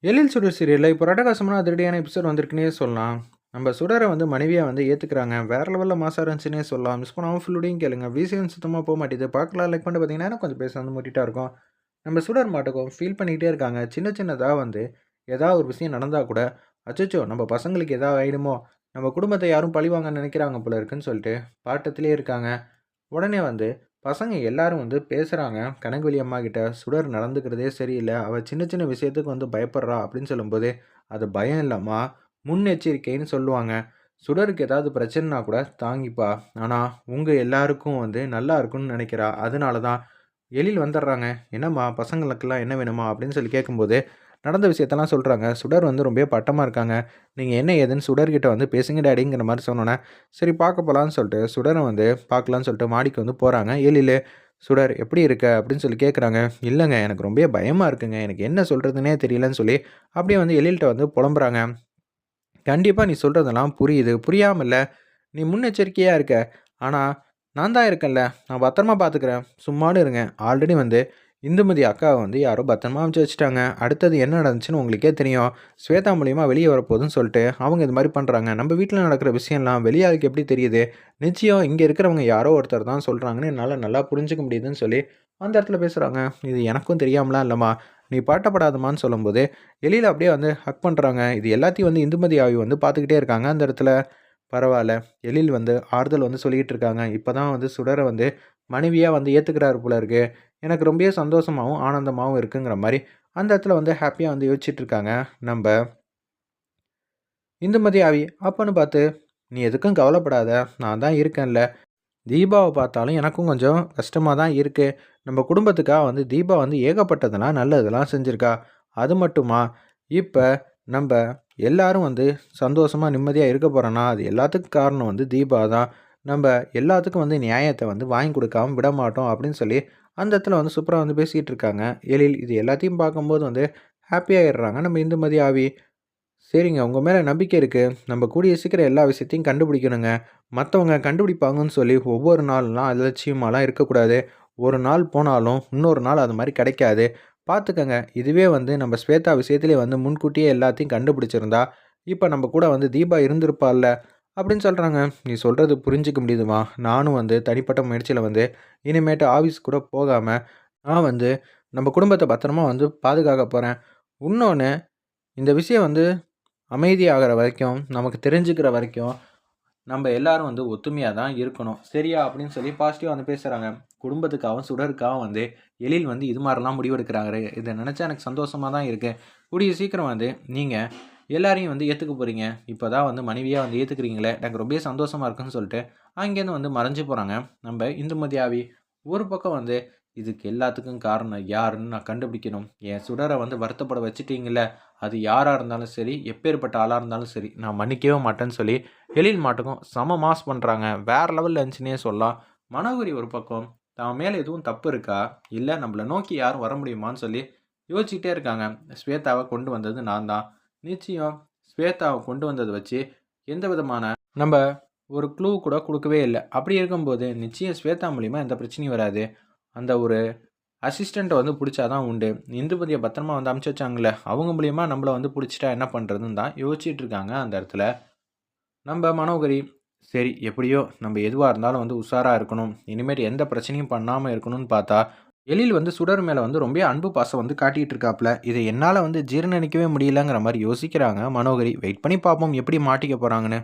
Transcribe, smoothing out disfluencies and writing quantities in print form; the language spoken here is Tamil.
எழில் சுடர் சீரியல்ல இப்போ அட்டகாசமான அதிரடியான எபிசோட் வந்திருக்குன்னே சொல்லலாம். நம்ம சுடரை வந்து மனைவியா வந்து ஏத்துக்கிறாங்க. வேற லெவல்ல மாஸா இருந்துச்சுன்னே சொல்லலாம். மிஸ் பண்ணாம ஃபுல்லோடையும் கேளுங்க. விசிஎம் சுத்தமா போ மாட்டேது. பார்க்கலாம் லைக் பண்ணிட்டு பார்த்தீங்கன்னா, கொஞ்சம் பேச வந்து மூட்டிட்டா இருக்கும். நம்ம சுடர் மாட்டுக்கும் ஃபீல் பண்ணிக்கிட்டே இருக்காங்க. சின்ன சின்னதா வந்து ஏதாவது ஒரு விஷயம் நடந்தா கூட, அச்சச்சோ! நம்ம பசங்களுக்கு ஏதாவது ஆயிடுமோ! நம்ம குடும்பத்த யாரும் பழிவாங்கன்னு நினைக்கிறாங்க போல இருக்குன்னு சொல்லிட்டு பாட்டத்திலேயே இருக்காங்க. உடனே வந்து பசங்க எல்லாரும் வந்து பேசுகிறாங்க கனகவெளி அம்மா கிட்ட. சுடர் நடந்துக்கிறதே சரியில்லை, அவள் சின்ன சின்ன விஷயத்துக்கு வந்து பயப்படுறா அப்படின்னு சொல்லும்போது, அது பயம் இல்லைம்மா, முன்னெச்சரிக்கைன்னு சொல்லுவாங்க. சுடருக்கு ஏதாவது பிரச்சனைனா கூட தாங்கிப்பா, ஆனால் உங்கள் எல்லாருக்கும் வந்து நல்லா இருக்குன்னு நினைக்கிறா, அதனால தான் எழில் வந்துடுறாங்க. என்னம்மா பசங்களுக்கெல்லாம் என்ன வேணுமா அப்படின்னு சொல்லி கேட்கும்போது நடந்த விஷயத்தெல்லாம் சொல்கிறாங்க. சுடர் வந்து ரொம்ப பட்டமாக இருக்காங்க. நீங்கள் என்ன ஏதுன்னு சுடர்கிட்ட வந்து பேசுங்க டேடிங்கிற மாதிரி சொன்னோன்னே, சரி பார்க்க போகலான்னு சொல்லிட்டு சுடரை வந்து பார்க்கலான்னு சொல்லிட்டு மாடிக்கு வந்து போகிறாங்க. எழில், சுடர் எப்படி இருக்க அப்படின்னு சொல்லி கேட்குறாங்க. இல்லைங்க, எனக்கு ரொம்ப பயமாக இருக்குங்க, எனக்கு என்ன சொல்கிறதுனே தெரியலன்னு சொல்லி அப்படியே வந்து எழில்கிட்ட வந்து புலம்புறாங்க. கண்டிப்பாக நீ சொல்கிறதெல்லாம் புரியுது, புரியாமல் இல்லை, நீ முன்னெச்சரிக்கையாக இருக்க, ஆனால் நான் தான் இருக்கேன்ல, நான் பத்திரமா பார்த்துக்கிறேன், சும்மானு இருங்க. ஆல்ரெடி வந்து இந்துமதி அக்காவை வந்து யாரோ பத்திரமா அமுச்சு வச்சுட்டாங்க. அடுத்தது என்ன நடந்துச்சுன்னு உங்களுக்கே தெரியும். ஸ்வேதா மூலியமாக வெளியே வரப்போகுதுன்னு சொல்லிட்டு அவங்க இது மாதிரி பண்ணுறாங்க. நம்ம வீட்டில் நடக்கிற விஷயம்லாம் வெளியாளுக்கு எப்படி தெரியுது? நிச்சயம் இங்கே இருக்கிறவங்க யாரோ ஒருத்தர் தான் சொல்கிறாங்கன்னு என்னால் நல்லா புரிஞ்சுக்க முடியுதுன்னு சொல்லி அந்த இடத்துல பேசுகிறாங்க. இது எனக்கும் தெரியாமலாம் இல்லைம்மா, நீ பாட்டப்படாதமான்னு சொல்லும்போது எழில அப்படியே வந்து ஹக் பண்ணுறாங்க. இது எல்லாத்தையும் வந்து இந்துமதி ஆவி வந்து பார்த்துக்கிட்டே இருக்காங்க அந்த இடத்துல. பரவாயில்ல, எழில் வந்து ஆறுதல் வந்து சொல்லிக்கிட்டு இருக்காங்க. இப்போ தான் வந்து சுடரை வந்து மனைவியா வந்து ஏற்றுக்கிறாரு போல இருக்கு. எனக்கு ரொம்பவே சந்தோஷமாவும், ஆனந்தமாவும் இருக்குங்கிற மாரி அந்த இடத்துல வந்து ஹேப்பியா வந்து யோசிச்சுட்டு இருக்காங்க நம்ப இந்துமதி ஆவி. அப்பன்னு பார்த்து, "நீ எதுக்கும் கவலைப்படாத, நான் தான் இருக்கேன்ல." தீபாவ பார்த்தாலும் எனக்கும் கொஞ்சம் கஷ்டமா தான் இருக்கு. நம்ம குடும்பத்துக்காக வந்து தீபா வந்து ஏகப்பட்டதெல்லாம் நல்லதெல்லாம் செஞ்சிருக்கா. அது மட்டுமா, இப்ப நம்ப எல்லாரும் வந்து சந்தோஷமா, நிம்மதியா இருக்க போறோம்னா, அது எல்லாத்துக்கும் காரணம் வந்து தீபா தான். நம்ப எல்லாத்துக்கும் வந்து நியாயத்த வந்து வாங்கி குடுக்காம விடமாட்டோம் அப்படின்னு சொல்லி, அந்த இடத்துல வந்து சூப்பரா வந்து பேசிட்டு இருக்காங்க. எழில் இது எல்லாத்தையும் பார்க்கும்போது வந்து ஹேப்பி ஆயிடுறாங்க நம்ம இந்துமதி ஆவி. சரிங்க. உங்க மேல நம்பிக்கை இருக்கு. நம்ம கூடிய சீக்கிரம் எல்லா விஷயத்தையும் கண்டுபிடிக்கணுங்க. மத்தவங்க கண்டுபிடிப்பாங்கன்னு சொல்லி ஒவ்வொரு நாள்லாம் அலட்சியமாலாம் இருக்கக்கூடாது. ஒரு நாள் போனாலும், இன்னொரு நாள் அது மாரி கிடைக்காது. பார்த்துக்கங்க. இதுவே வந்து நம்ம ஸ்வேதா விஷயத்திலே வந்து முன்கூட்டியே எல்லாத்தையும் கண்டுபிடிச்சிருந்தா, இப்ப நம்ம கூட வந்து தீபா இருந்திருப்பாள்ல, அப்படின்னு சொல்றாங்க. நீ சொல்றது புரிஞ்சுக்க முடியுதும்மா. நானும் வந்து தனிப்பட்ட முயற்சியில வந்து இனிமேட்டு ஆஃபீஸ் கூட போகாம, நான் வந்து நம்ம குடும்பத்த பத்திரமா வந்து பாதுகாக்க போறேன். உன்னொன்னு, இந்த விஷயம் வந்து அமைதியாகிற வரைக்கும், நமக்கு தெரிஞ்சுக்கிற வரைக்கும், நம்ப எல்லாரும் வந்து ஒத்துமையா தான் இருக்கணும். சரியா? அப்படின்னு சொல்லி பாசிட்டிவா வந்து பேசுறாங்க. குடும்பத்துக்காகவும், சுடருக்காகவும் வந்து எழில் வந்து இது மாரிலாம் முடிவெடுக்கிறாரு. இத நெனச்சா எனக்கு சந்தோஷமா தான் இருக்கு. கூடிய சீக்கிரம் வந்து நீங்க எல்லாரையும் வந்து ஏத்துக்க போறீங்க. இப்ப தான் வந்து மனைவியா வந்து ஏத்துக்கிறீங்களே, எனக்கு ரொம்பவே சந்தோஷமா இருக்குன்னு சொல்லிட்டு, அங்கேருந்து வந்து மறைஞ்சு போறாங்க. நம்ப இந்துமதி ஆவி. ஒரு பக்கம் வந்து இதுக்கு எல்லாத்துக்கும் காரணம் யாருன்னு நான் கண்டுபிடிக்கணும். என் சுடர வந்து வருத்தப்பட வச்சுட்டீங்கல்ல, அது யாரா இருந்தாலும் சரி, எப்பேர்ப்பட்ட ஆளா இருந்தாலும் சரி, நான் மன்னிக்கவே மாட்டேன்னு சொல்லி எழில் மாட்டுக்கும் செம மாஸ் பண்ணுறாங்க. வேற லெவல்ல இருந்துச்சுன்னே சொல்லலாம். மனோகரி ஒரு பக்கம் தான் மேலே எதுவும் தப்பு இருக்கா? இல்ல நம்மள நோக்கி யாரும் வர முடியுமான்னு சொல்லி யோசிச்சுக்கிட்டே இருக்காங்க. ஸ்வேதாவ கொண்டு வந்தது நான் தான். நிச்சயம் ஸ்வேதாவ கொண்டு வந்தத வச்சு எந்த விதமான நம்ப ஒரு க்ளூ கூட குடுக்கவே இல்ல. அப்படி இருக்கும்போது நிச்சயம் ஸ்வேதா மூலியமா எந்த பிரச்சனையும் வராது. அந்த ஒரு அசிஸ்டண்ட்ட வந்து புடிச்சா தான் உண்டு. இந்துமதிய பத்திரமா வந்து அனுப்பிச்சு வச்சாங்கல்ல, அவங்க மூலியமா நம்மள வந்து புடிச்சுட்டா என்ன பண்றதுன்னு தான் யோசிச்சுட்டு இருக்காங்க அந்த இடத்துல. நம்ப மனோகரி, சரி எப்படியோ நம்ப எதுவா இருந்தாலும் வந்து உஷாரா இருக்கணும். இனிமேட்டு எந்த பிரச்சனையும் பண்ணாம இருக்கணும்னு பார்த்தா, எழில் வந்து சுடர் மேல வந்து ரொம்ப அன்பு பாசம் வந்து காட்டிட்டு இருக்காப்ல. இத என்னால வந்து ஜீரணிக்கவே முடியலங்கிற மாரி யோசிக்கிறாங்க மனோகரி. வெயிட் பண்ணி பார்ப்போம் எப்படி மாட்டிக்க போறாங்கன்னு.